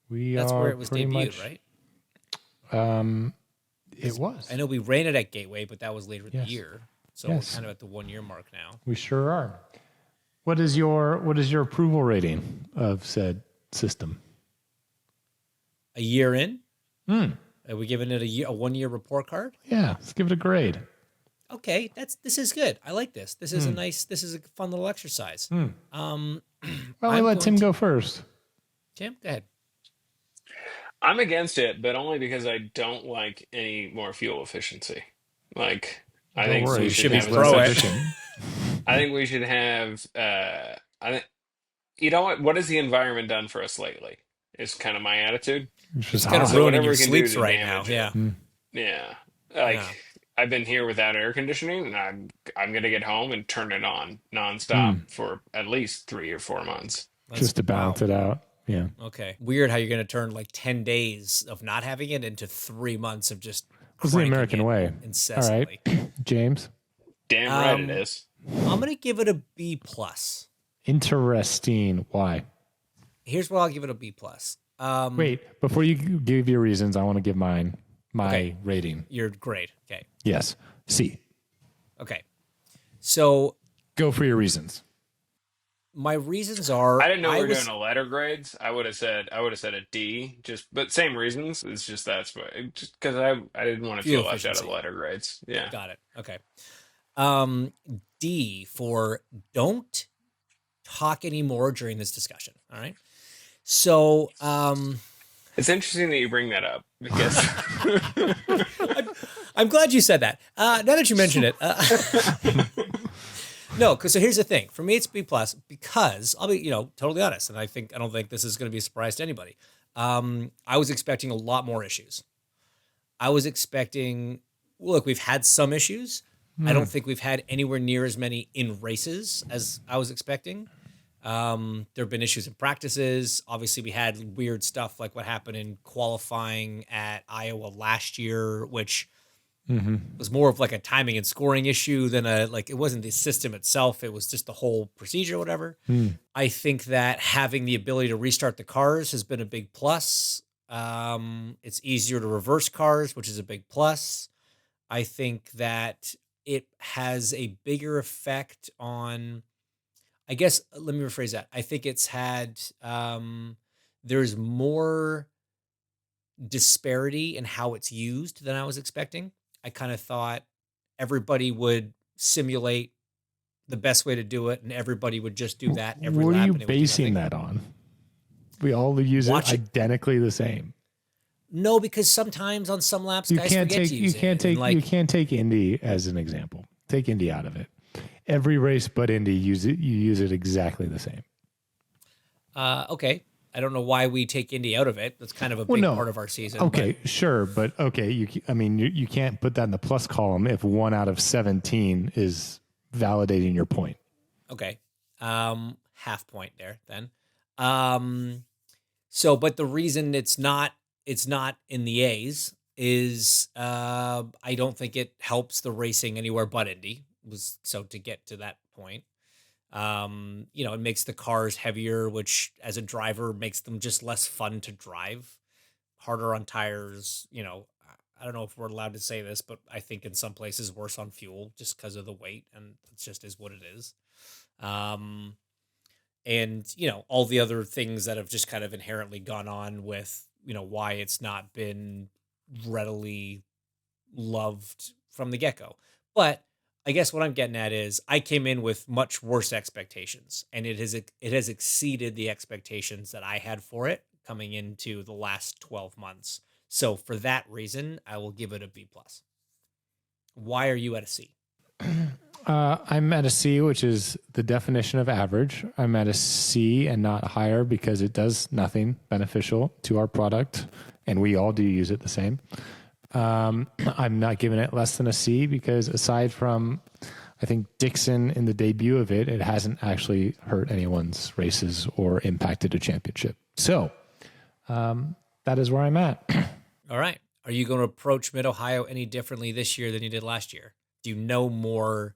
[SPEAKER 2] that's where it was debuted, right?
[SPEAKER 1] It was.
[SPEAKER 2] I know we ran it at Gateway, but that was later in the year. So we're
[SPEAKER 1] Yes.
[SPEAKER 2] kind of at the 1 year mark now.
[SPEAKER 1] We sure are. What is your approval rating of said system?
[SPEAKER 2] A year in? Are we giving it a 1 year report card?
[SPEAKER 1] Yeah, let's give it a grade.
[SPEAKER 2] Okay, this is good. I like this. This is this is a fun little exercise.
[SPEAKER 1] Well, we
[SPEAKER 2] I'm
[SPEAKER 1] let
[SPEAKER 2] going
[SPEAKER 1] Tim
[SPEAKER 2] to
[SPEAKER 1] go first.
[SPEAKER 2] Tim, go ahead.
[SPEAKER 3] I'm against it, but only because I don't like any more fuel efficiency. Like, I
[SPEAKER 1] Don't
[SPEAKER 3] think
[SPEAKER 2] So
[SPEAKER 3] we
[SPEAKER 1] worry,
[SPEAKER 2] you
[SPEAKER 3] should
[SPEAKER 2] should be
[SPEAKER 3] have
[SPEAKER 1] he's
[SPEAKER 3] as
[SPEAKER 1] less
[SPEAKER 2] pro it.
[SPEAKER 3] much.
[SPEAKER 1] efficient.
[SPEAKER 3] I think we should have. I think you know what? What has the environment done for us lately? Is kind of my attitude.
[SPEAKER 1] It's just
[SPEAKER 2] It's kind of
[SPEAKER 1] hot.
[SPEAKER 3] So
[SPEAKER 2] ruining
[SPEAKER 3] whatever
[SPEAKER 2] your
[SPEAKER 3] we can do
[SPEAKER 2] sleeps
[SPEAKER 3] to
[SPEAKER 2] right now.
[SPEAKER 3] damage it,
[SPEAKER 2] Yeah.
[SPEAKER 3] yeah. Like
[SPEAKER 2] Yeah.
[SPEAKER 3] I've been here without air conditioning, and I'm gonna get home and turn it on nonstop
[SPEAKER 1] Mm.
[SPEAKER 3] for at least 3 or 4 months.
[SPEAKER 2] That's
[SPEAKER 1] Just to
[SPEAKER 2] wow.
[SPEAKER 1] balance it out. Yeah.
[SPEAKER 2] Okay. Weird how you're going to turn like 10 days of not having it into 3 months of just
[SPEAKER 1] It's the
[SPEAKER 2] cranking
[SPEAKER 1] American
[SPEAKER 2] it
[SPEAKER 1] way. All right.
[SPEAKER 2] incessantly.
[SPEAKER 1] James.
[SPEAKER 3] Damn right it
[SPEAKER 2] Um,
[SPEAKER 3] is.
[SPEAKER 2] I'm going to give it a B plus.
[SPEAKER 1] Interesting. Why?
[SPEAKER 2] Here's what I'll give it a B plus.
[SPEAKER 1] Wait, before you give your reasons, I want to give my
[SPEAKER 2] Okay.
[SPEAKER 1] rating.
[SPEAKER 2] Your grade. Okay.
[SPEAKER 1] Yes. C.
[SPEAKER 2] Okay. So
[SPEAKER 1] Go for your reasons.
[SPEAKER 2] my reasons are
[SPEAKER 3] I didn't know we were doing a letter grades. I would have said a D. Just but same reasons. It's just that's what just because I didn't want to
[SPEAKER 2] fuel
[SPEAKER 3] feel left out of
[SPEAKER 2] efficiency.
[SPEAKER 3] letter grades. Yeah.
[SPEAKER 2] Got it. Okay. Um, D for don't talk anymore during this discussion. All right. So,
[SPEAKER 3] It's interesting that you bring that up because
[SPEAKER 2] I'm glad you said that. Now that you mention it, no, because so here's the thing. For me, it's B plus because I'll be, totally honest, and I don't think this is going to be a surprise to anybody. I was expecting a lot more issues. I was expecting. Look, we've had some issues. I don't think we've had anywhere near as many in races as I was expecting. There have been issues in practices. Obviously, we had weird stuff like what happened in qualifying at Iowa last year, which was more of like a timing and scoring issue than it wasn't the system itself. It was just the whole procedure, whatever. I think that having the ability to restart the cars has been a big plus. It's easier to reverse cars, which is a big plus. I think that it has a bigger effect on, I guess, let me rephrase that. I think it's had, there's more disparity in how it's used than I was expecting. I kind of thought everybody would simulate the best way to do it and everybody would just do that every
[SPEAKER 1] What are
[SPEAKER 2] lap
[SPEAKER 1] you
[SPEAKER 2] and it would do
[SPEAKER 1] basing
[SPEAKER 2] nothing.
[SPEAKER 1] that on? We all use
[SPEAKER 2] Watch
[SPEAKER 1] it
[SPEAKER 2] it.
[SPEAKER 1] identically the same.
[SPEAKER 2] No, because sometimes on some laps,
[SPEAKER 1] You
[SPEAKER 2] guys
[SPEAKER 1] can't
[SPEAKER 2] forget
[SPEAKER 1] take
[SPEAKER 2] to use
[SPEAKER 1] you can't
[SPEAKER 2] it. And
[SPEAKER 1] take you can't take Indy as an example. Take Indy out of it. Every race but Indy you use it exactly the same.
[SPEAKER 2] Okay. I don't know why we take Indy out of it. That's kind of a big part of our season.
[SPEAKER 1] Okay, sure, but okay, you can't put that in the plus column if 1 out of 17 is validating your point.
[SPEAKER 2] Okay. Half point there then. But the reason it's not in the A's is I don't think it helps the racing anywhere but Indy. So to get to that point. It makes the cars heavier, which as a driver makes them just less fun to drive, harder on tires. I don't know if we're allowed to say this, but I think in some places worse on fuel just because of the weight, and it just is what it is. And all the other things that have just kind of inherently gone on with, why it's not been readily loved from the get-go. But I guess what I'm getting at is I came in with much worse expectations, and it has exceeded the expectations that I had for it coming into the last 12 months. So for that reason, I will give it a B plus. Why are you at a C?
[SPEAKER 1] I'm at a C, which is the definition of average. I'm at a C and not higher because it does nothing beneficial to our product, and we all do use it the same. I'm not giving it less than a C because aside from, I think, Dixon in the debut of it, it hasn't actually hurt anyone's races or impacted a championship. So that is where I'm at.
[SPEAKER 2] All right. Are you going to approach Mid-Ohio any differently this year than you did last year? Do you know more,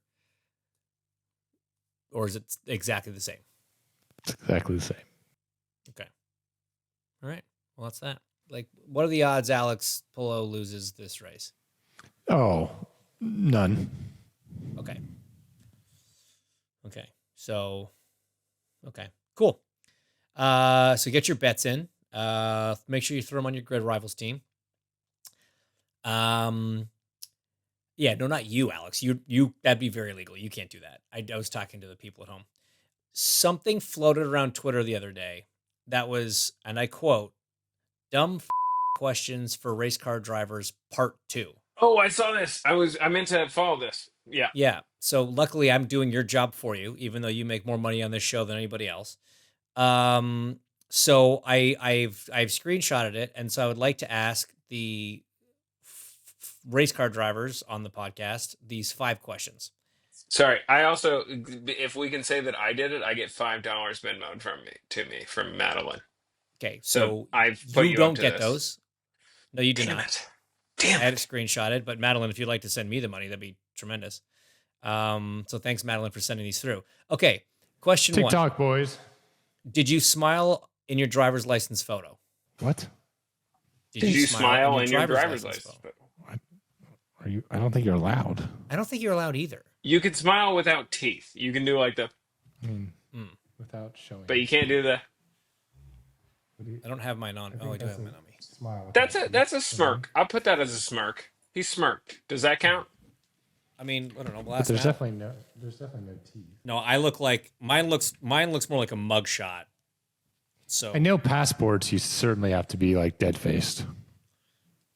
[SPEAKER 2] or is it exactly the same?
[SPEAKER 1] It's exactly the same.
[SPEAKER 2] Okay. All right. Well, that's that. Like, what are the odds Alex Polo loses this race?
[SPEAKER 1] Oh, none.
[SPEAKER 2] Okay. So, okay, cool. So get your bets in. Make sure you throw them on your Grid Rivals team. Yeah, no, not you, Alex. You that'd be very illegal. You can't do that. I was talking to the people at home. Something floated around Twitter the other day that was, and I quote, "dumb questions for race car drivers part 2."
[SPEAKER 3] Oh, I saw this. I meant to follow this. Yeah.
[SPEAKER 2] Yeah. So luckily I'm doing your job for you, even though you make more money on this show than anybody else. So I've screenshotted it, and so I would like to ask the race car drivers on the podcast these 5 questions.
[SPEAKER 3] Sorry. I also, if we can say that I did it, I get $5 Venmoed from Madeline.
[SPEAKER 2] Okay,
[SPEAKER 3] So
[SPEAKER 2] so
[SPEAKER 3] I've put
[SPEAKER 2] you
[SPEAKER 3] you up
[SPEAKER 2] don't
[SPEAKER 3] to
[SPEAKER 2] get
[SPEAKER 3] this.
[SPEAKER 2] those. No, you do
[SPEAKER 3] Damn
[SPEAKER 2] not.
[SPEAKER 3] it.
[SPEAKER 2] I
[SPEAKER 3] Damn
[SPEAKER 2] had it
[SPEAKER 3] it.
[SPEAKER 2] screenshotted, but Madeline, if you'd like to send me the money, that'd be tremendous. So thanks, Madeline, for sending these through. Okay, question 1.
[SPEAKER 1] TikTok, boys.
[SPEAKER 2] Did you smile in your driver's license photo?
[SPEAKER 1] What?
[SPEAKER 3] Did you smile in your driver's license photo?
[SPEAKER 1] Are you? I don't think you're allowed.
[SPEAKER 2] I don't think you're allowed either.
[SPEAKER 3] You can smile without teeth. You can do like the,
[SPEAKER 1] I mean, without showing.
[SPEAKER 3] but you can't do the.
[SPEAKER 2] I don't have mine on. Oh, I do have mine on me.
[SPEAKER 1] Smile.
[SPEAKER 3] That's a smirk. I'll put that as a smirk. He smirked. Does that count?
[SPEAKER 2] I mean, I don't know.
[SPEAKER 1] But there's definitely no teeth.
[SPEAKER 2] No, I look like mine looks more like a mug shot. So
[SPEAKER 1] I know passports. You certainly have to be like dead faced.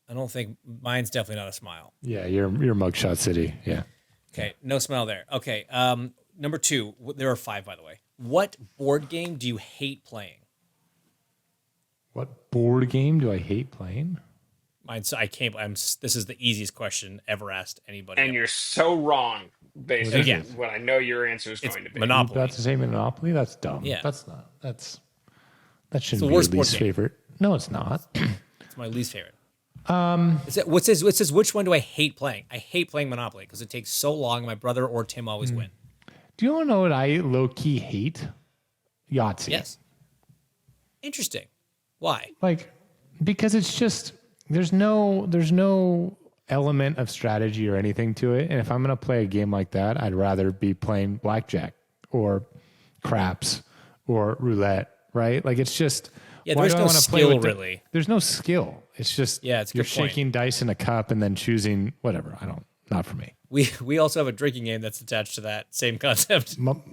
[SPEAKER 2] I don't think mine's definitely not a smile.
[SPEAKER 1] Yeah, you're mugshot city. Yeah.
[SPEAKER 2] Okay, no smile there. Okay, number 2. There are 5, by the way. What board game do you hate playing?
[SPEAKER 1] What board game do I hate playing?
[SPEAKER 2] Mine's this is the easiest question ever asked anybody.
[SPEAKER 3] And you're so wrong based on
[SPEAKER 2] Again,
[SPEAKER 3] what I know your answer is going to be.
[SPEAKER 2] Monopoly.
[SPEAKER 1] That's the same Monopoly. That's dumb.
[SPEAKER 2] Yeah.
[SPEAKER 1] That shouldn't
[SPEAKER 2] the
[SPEAKER 1] be
[SPEAKER 2] worst
[SPEAKER 1] your
[SPEAKER 2] board
[SPEAKER 1] least
[SPEAKER 2] game.
[SPEAKER 1] favorite. No, it's not.
[SPEAKER 2] It's my least favorite. What says which one do I hate playing? I hate playing Monopoly because it takes so long. My brother or Tim always win.
[SPEAKER 1] Do you want to know what I low key hate? Yahtzee.
[SPEAKER 2] Yes. Interesting. Why?
[SPEAKER 1] Like, because it's just there's no element of strategy or anything to it. And if I'm gonna play a game like that, I'd rather be playing blackjack or craps or roulette, right? Like it's just
[SPEAKER 2] Yeah,
[SPEAKER 1] why
[SPEAKER 2] there's
[SPEAKER 1] do I
[SPEAKER 2] no
[SPEAKER 1] want to play
[SPEAKER 2] skill
[SPEAKER 1] with
[SPEAKER 2] really.
[SPEAKER 1] There's no skill. It's just
[SPEAKER 2] Yeah, it's a
[SPEAKER 1] you're
[SPEAKER 2] good point.
[SPEAKER 1] shaking dice in a cup and then choosing whatever. Not for me.
[SPEAKER 2] We also have a drinking game that's attached to that same concept.
[SPEAKER 1] Well,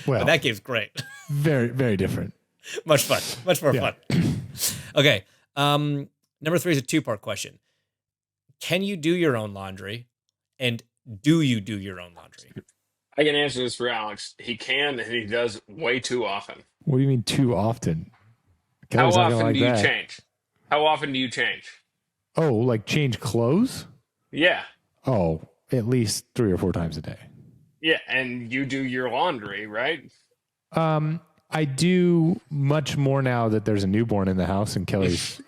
[SPEAKER 2] But that game's great.
[SPEAKER 1] very very different.
[SPEAKER 2] Much fun. Much more
[SPEAKER 1] Yeah.
[SPEAKER 2] fun. Okay. Number 3 is a 2-part question. Can you do your own laundry? And do you do your own laundry?
[SPEAKER 3] I can answer this for Alex. He can, and he does way too often.
[SPEAKER 1] What do you mean too often?
[SPEAKER 3] How
[SPEAKER 1] Kelly's not gonna
[SPEAKER 3] often
[SPEAKER 1] like
[SPEAKER 3] do you
[SPEAKER 1] that.
[SPEAKER 3] change? How often do you change?
[SPEAKER 1] Oh, like change clothes?
[SPEAKER 3] Yeah.
[SPEAKER 1] Oh, at least 3 or 4 times a day.
[SPEAKER 3] Yeah, and you do your laundry, right?
[SPEAKER 1] I do much more now that there's a newborn in the house and Kelly's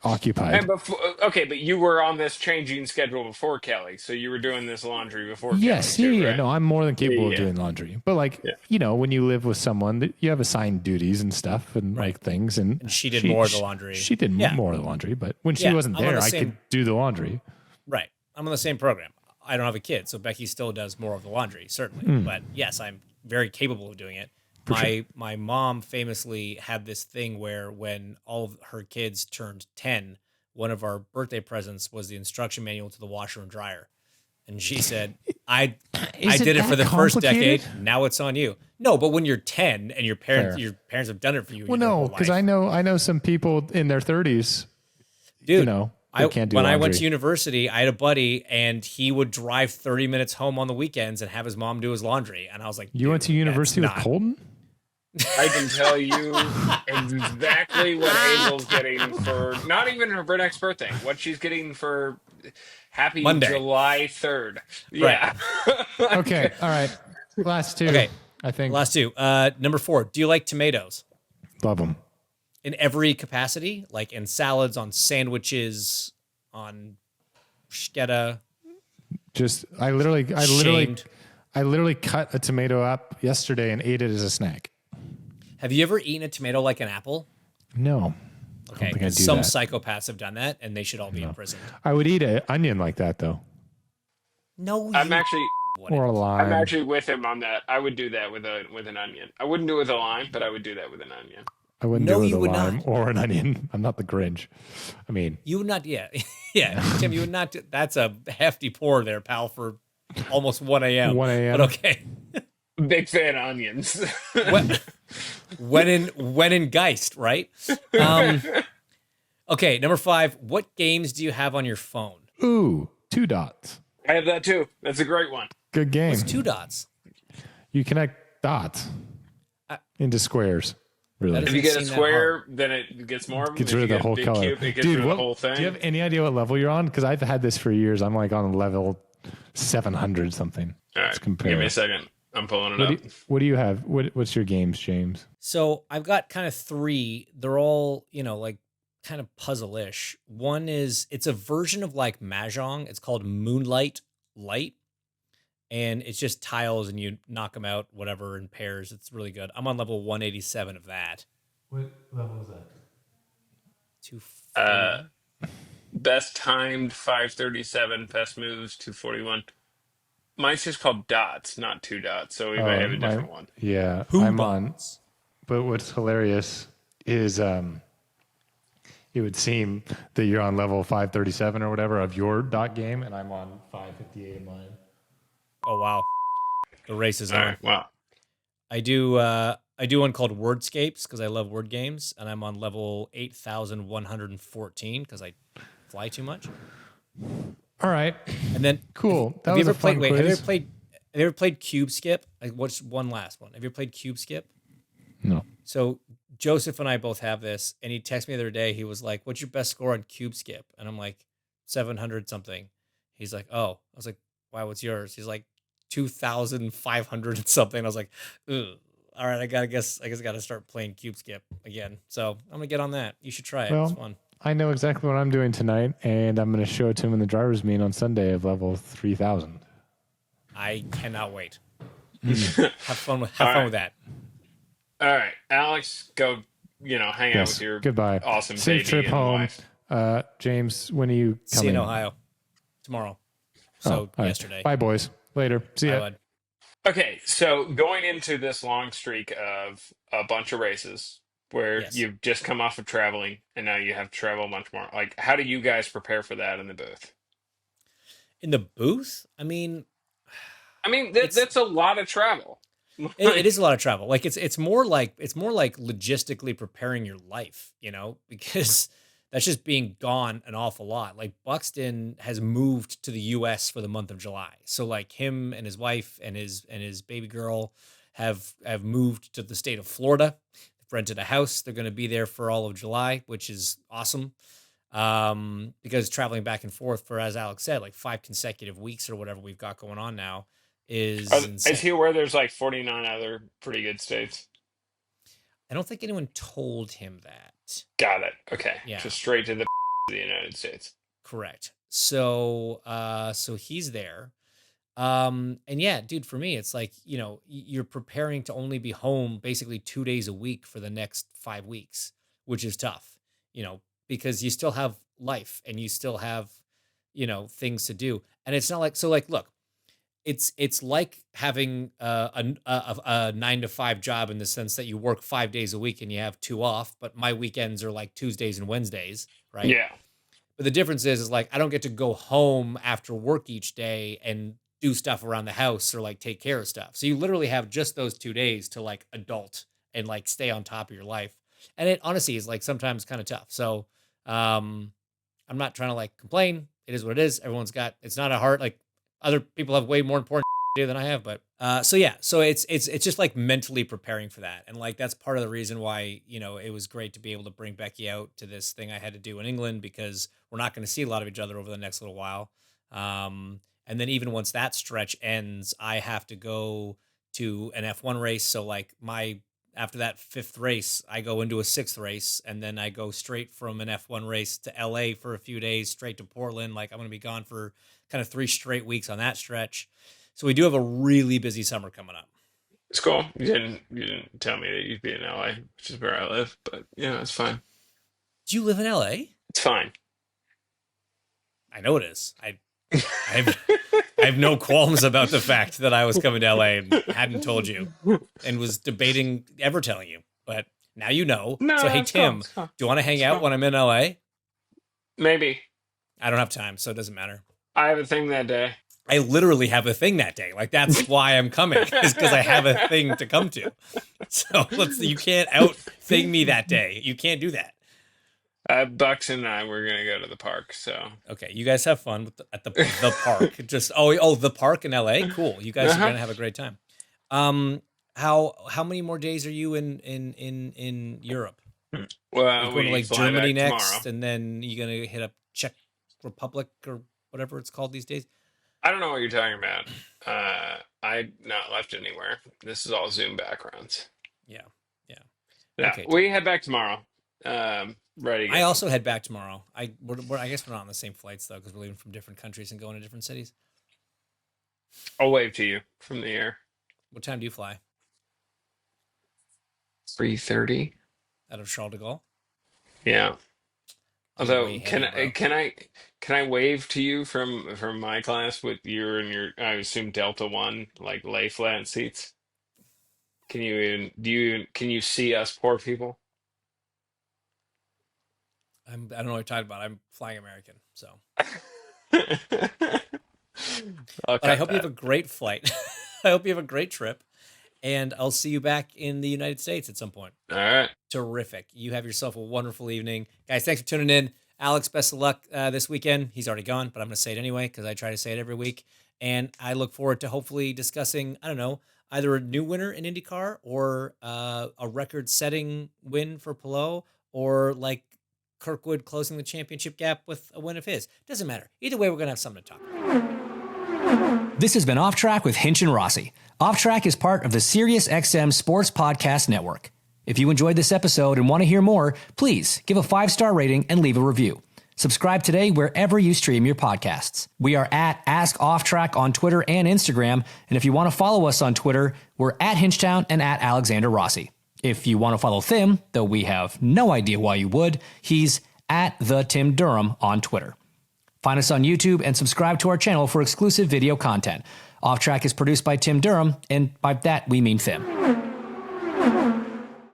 [SPEAKER 1] occupied.
[SPEAKER 3] And before, okay, but you were on this changing schedule before Kelly, so you were doing this laundry before
[SPEAKER 1] Yes,
[SPEAKER 3] Kelly too,
[SPEAKER 1] yeah.
[SPEAKER 3] right?
[SPEAKER 1] No, I'm more than capable
[SPEAKER 3] Yeah.
[SPEAKER 1] of doing laundry. But like,
[SPEAKER 3] Yeah.
[SPEAKER 1] when you live with someone, you have assigned duties and stuff and like things. And
[SPEAKER 2] she did more of the laundry.
[SPEAKER 1] She did
[SPEAKER 2] Yeah.
[SPEAKER 1] more of the laundry, but when she
[SPEAKER 2] Yeah,
[SPEAKER 1] wasn't
[SPEAKER 2] I'm on
[SPEAKER 1] there,
[SPEAKER 2] the
[SPEAKER 1] I
[SPEAKER 2] same-
[SPEAKER 1] could do the laundry.
[SPEAKER 2] Right. I'm on the same program. I don't have a kid, so Becky still does more of the laundry, certainly. But yes, I'm very capable of doing it. My mom famously had this thing where when all of her kids turned 10, one of our birthday presents was the instruction manual to the washer and dryer. And she said, I did it for the first decade. Now it's on you. No, but when you're 10 and your parents have done it for you.
[SPEAKER 1] Well,
[SPEAKER 2] your
[SPEAKER 1] no,
[SPEAKER 2] whole
[SPEAKER 1] because
[SPEAKER 2] life.
[SPEAKER 1] I know some people in their 30s,
[SPEAKER 2] Dude,
[SPEAKER 1] they can't do
[SPEAKER 2] when
[SPEAKER 1] laundry.
[SPEAKER 2] I went to university, I had a buddy and he would drive 30 minutes home on the weekends and have his mom do his laundry. And I was like,
[SPEAKER 1] You went to university with
[SPEAKER 2] not-
[SPEAKER 1] Colton?
[SPEAKER 3] I can tell you exactly what Hazel's getting for not even her next birthday. What she's getting for happy
[SPEAKER 2] Monday.
[SPEAKER 3] July 3rd. Yeah.
[SPEAKER 1] Okay, all right. Last 2,
[SPEAKER 2] Okay.
[SPEAKER 1] I think.
[SPEAKER 2] Last 2. Number 4, do you like tomatoes?
[SPEAKER 1] Love them.
[SPEAKER 2] In every capacity, like in salads, on sandwiches, on schetta.
[SPEAKER 1] Just I literally cut a tomato up yesterday and ate it as a snack.
[SPEAKER 2] Have you ever eaten a tomato like an apple?
[SPEAKER 1] No.
[SPEAKER 2] Okay,
[SPEAKER 1] I don't think I do
[SPEAKER 2] some
[SPEAKER 1] that.
[SPEAKER 2] psychopaths have done that, and they should all be imprisoned.
[SPEAKER 1] I would eat an onion like that though.
[SPEAKER 2] No,
[SPEAKER 3] I'm actually
[SPEAKER 1] Or a lime.
[SPEAKER 3] I'm actually with him on that. I would do that with an onion. I wouldn't do it with a lime, but I would do that with an onion.
[SPEAKER 1] I wouldn't
[SPEAKER 2] No,
[SPEAKER 1] do it with
[SPEAKER 2] you
[SPEAKER 1] a
[SPEAKER 2] would
[SPEAKER 1] lime
[SPEAKER 2] not.
[SPEAKER 1] or an onion. I'm not the Grinch. I mean,
[SPEAKER 2] You would not. Yeah, yeah, Tim. You would not. That's a hefty pour there, pal, for almost 1 a.m.
[SPEAKER 1] 1
[SPEAKER 2] But
[SPEAKER 1] a.m.
[SPEAKER 2] okay.
[SPEAKER 3] Big fan of onions.
[SPEAKER 2] What when in Geist, right? Okay, number 5. What games do you have on your phone?
[SPEAKER 1] Ooh, 2 dots.
[SPEAKER 3] I have that too. That's a great one.
[SPEAKER 1] Good game.
[SPEAKER 2] What's 2 dots?
[SPEAKER 1] You connect dots
[SPEAKER 2] I-
[SPEAKER 1] into squares. Really.
[SPEAKER 3] If you
[SPEAKER 2] Doesn't
[SPEAKER 3] get a
[SPEAKER 2] seem that
[SPEAKER 3] square, then it gets more of them.
[SPEAKER 1] Gets
[SPEAKER 3] If
[SPEAKER 1] rid
[SPEAKER 3] you
[SPEAKER 1] of the
[SPEAKER 3] get a
[SPEAKER 1] whole
[SPEAKER 3] big
[SPEAKER 1] color.
[SPEAKER 3] cube, it gets
[SPEAKER 1] Dude,
[SPEAKER 3] rid of the whole thing.
[SPEAKER 1] do you have any idea what level you're on? Because I've had this for years. I'm like on level 700 something.
[SPEAKER 3] All
[SPEAKER 1] Let's
[SPEAKER 3] right,
[SPEAKER 1] compare.
[SPEAKER 3] give me a second. I'm pulling it up.
[SPEAKER 1] What do you have? What's your games, James?
[SPEAKER 2] So I've got kind of 3. They're all, like kind of puzzle-ish. One is it's a version of like Mahjong. It's called Moonlight Light. And it's just tiles and you knock them out, whatever, in pairs. It's really good. I'm on level 187 of that.
[SPEAKER 1] What level is that?
[SPEAKER 2] 240.
[SPEAKER 3] Best timed 537. Best moves 241. Mine's just called dots, not 2 dots. So we might have a different one.
[SPEAKER 1] Yeah,
[SPEAKER 2] Who
[SPEAKER 1] I'm on.
[SPEAKER 2] dots?
[SPEAKER 1] But what's hilarious is it would seem that you're on level 537 or whatever of your dot game, and I'm on 558 of mine.
[SPEAKER 2] Oh, wow. The race is
[SPEAKER 3] All
[SPEAKER 2] on.
[SPEAKER 3] right. Wow.
[SPEAKER 2] I do one called Wordscapes because I love word games, and I'm on level 8,114 because I fly too much.
[SPEAKER 1] All right,
[SPEAKER 2] And then
[SPEAKER 1] cool. That
[SPEAKER 2] have
[SPEAKER 1] was
[SPEAKER 2] you
[SPEAKER 1] a
[SPEAKER 2] ever played?
[SPEAKER 1] fun
[SPEAKER 2] Wait,
[SPEAKER 1] quiz.
[SPEAKER 2] have you ever played Cube Skip? Like, what's one last one? Have you ever played Cube Skip?
[SPEAKER 1] No.
[SPEAKER 2] So Joseph and I both have this, and he texted me the other day. He was like, "What's your best score on Cube Skip?" And I'm like, 700 something. He's like, "Oh." I was like, "Why? What's yours?" He's like, 2,500 and something. I was like, ugh. All right, I guess I got to start playing Cube Skip again. So I'm gonna get on that. You should try it. It's
[SPEAKER 1] Well,
[SPEAKER 2] fun.
[SPEAKER 1] I know exactly what I'm doing tonight, and I'm going to show it to him in the driver's meet on Sunday of level 3,000.
[SPEAKER 2] I cannot wait. Have fun with that.
[SPEAKER 3] All right, Alex, go. Hang out with your
[SPEAKER 1] Goodbye.
[SPEAKER 3] awesome
[SPEAKER 1] Safe
[SPEAKER 3] baby
[SPEAKER 1] trip
[SPEAKER 3] and
[SPEAKER 1] home.
[SPEAKER 3] wife.
[SPEAKER 1] James, when are you
[SPEAKER 2] See you
[SPEAKER 1] coming?
[SPEAKER 2] in Ohio tomorrow. So
[SPEAKER 1] all right.
[SPEAKER 2] yesterday.
[SPEAKER 1] Bye, boys. Later. See
[SPEAKER 2] Bye,
[SPEAKER 1] ya.
[SPEAKER 2] bud.
[SPEAKER 3] Okay, so going into this long streak of a bunch of races where
[SPEAKER 2] Yes.
[SPEAKER 3] you've just come off of traveling and now you have to travel much more. Like, how do you guys prepare for that in the booth?
[SPEAKER 2] In the booth, I mean,
[SPEAKER 3] That's a lot of travel.
[SPEAKER 2] it is a lot of travel. Like it's more like logistically preparing your life, because that's just being gone an awful lot. Like Buxton has moved to the US for the month of July. So like him and his wife and his baby girl have moved to the state of Florida. They've rented a house. They're going to be there for all of July, which is awesome. Because traveling back and forth for, as Alex said, like 5 consecutive weeks or whatever we've got going on now is insane.
[SPEAKER 3] Is he aware there's like 49 other pretty good states?
[SPEAKER 2] I don't think anyone told him that.
[SPEAKER 3] Got it. Okay.
[SPEAKER 2] Yeah.
[SPEAKER 3] Just straight to the United States.
[SPEAKER 2] Correct. So he's there. And yeah, dude, for me, it's like, you're preparing to only be home basically 2 days a week for the next 5 weeks, which is tough, because you still have life and you still have, things to do. And it's not like, so like, look, it's like having a 9 to 5 job in the sense that you work 5 days a week and you have 2 off, but my weekends are like Tuesdays and Wednesdays, right?
[SPEAKER 3] Yeah.
[SPEAKER 2] But the difference is like I don't get to go home after work each day and do stuff around the house or like take care of stuff. So you literally have just those 2 days to like adult and like stay on top of your life. And it honestly is like sometimes kind of tough. So I'm not trying to like complain. It is what it is. It's not a hard, like other people have way more important to do than I have. But so it's just like mentally preparing for that. And like that's part of the reason why, it was great to be able to bring Becky out to this thing I had to do in England, because we're not going to see a lot of each other over the next little while. And then even once that stretch ends, I have to go to an F1 race. So like after that 5th race, I go into a 6th race, and then I go straight from an F1 race to LA for a few days, straight to Portland. Like I'm going to be gone for kind of 3 straight weeks on that stretch. So we do have a really busy summer coming up.
[SPEAKER 3] It's cool. You didn't tell me that you'd be in LA, which is where I live, but yeah, it's fine.
[SPEAKER 2] Do you live in LA?
[SPEAKER 3] It's fine.
[SPEAKER 2] I know it is. I have no qualms about the fact that I was coming to LA and hadn't told you and was debating ever telling you. But Now you know.
[SPEAKER 3] No,
[SPEAKER 2] So hey
[SPEAKER 3] it's cool.
[SPEAKER 2] Tim,
[SPEAKER 3] It's cool.
[SPEAKER 2] do you want to hang
[SPEAKER 3] It's
[SPEAKER 2] out
[SPEAKER 3] cool.
[SPEAKER 2] when I'm in LA?
[SPEAKER 3] Maybe.
[SPEAKER 2] I don't have time, so it doesn't matter.
[SPEAKER 3] I have a thing that day.
[SPEAKER 2] I literally have a thing that day. Like that's why I'm coming, is because I have a thing to come to. So you can't out thing me that day. You can't do that.
[SPEAKER 3] Bucks and I were gonna go to the park, so
[SPEAKER 2] Okay, you guys have fun at the park. Just the park in LA. Cool. You guys are
[SPEAKER 3] uh-huh.
[SPEAKER 2] gonna have a great time. How many more days are you in Europe? Are you
[SPEAKER 3] Well,
[SPEAKER 2] going to
[SPEAKER 3] we
[SPEAKER 2] like
[SPEAKER 3] fly
[SPEAKER 2] Germany
[SPEAKER 3] back tomorrow.
[SPEAKER 2] next, and then you're gonna hit up Czech Republic or whatever it's called these days?
[SPEAKER 3] I don't know what you're talking about. I've not left anywhere. This is all Zoom backgrounds.
[SPEAKER 2] Yeah, yeah.
[SPEAKER 3] Yeah,
[SPEAKER 2] Okay,
[SPEAKER 3] we
[SPEAKER 2] Tim.
[SPEAKER 3] head back tomorrow. Ready to
[SPEAKER 2] I
[SPEAKER 3] go.
[SPEAKER 2] also head back tomorrow. I guess we're not on the same flights though, because we're leaving from different countries and going to different cities.
[SPEAKER 3] I'll wave to you from the air.
[SPEAKER 2] What time do you fly
[SPEAKER 3] 3:30.
[SPEAKER 2] out of Charles de Gaulle?
[SPEAKER 3] Yeah.
[SPEAKER 2] I'll be
[SPEAKER 3] Although,
[SPEAKER 2] way ahead of you, bro.
[SPEAKER 3] can I wave to you from my class with your and your I assume Delta One like lay flat seats? Can you even can you see us poor people?
[SPEAKER 2] I don't know what you're talking about. I'm flying American, so.
[SPEAKER 3] I'll
[SPEAKER 2] But I
[SPEAKER 3] cut
[SPEAKER 2] hope you have
[SPEAKER 3] that.
[SPEAKER 2] a great flight. I hope you have a great trip, and I'll see you back in the United States at some point.
[SPEAKER 3] All right.
[SPEAKER 2] Terrific. You have yourself a wonderful evening. Guys, thanks for tuning in. Alex, best of luck this weekend. He's already gone, but I'm going to say it anyway because I try to say it every week. And I look forward to hopefully discussing, I don't know, either a new winner in IndyCar or a record-setting win for Palou, or like Kirkwood closing the championship gap with a win of his. Doesn't matter. Either way, we're going to have something to talk about.
[SPEAKER 4] This has been Off Track with Hinch and Rossi. Off Track is part of the SiriusXM Sports Podcast Network. If you enjoyed this episode and want to hear more, please give a 5-star rating and leave a review. Subscribe today wherever you stream your podcasts. We are at Ask Off Track on Twitter and Instagram, and if you want to follow us on Twitter, we're at Hinchtown and at Alexander Rossi. If you want to follow Tim, though we have no idea why you would, he's at the Tim Durham on Twitter. Find us on YouTube and subscribe to our channel for exclusive video content. Off Track is produced by Tim Durham, and by that we mean Tim.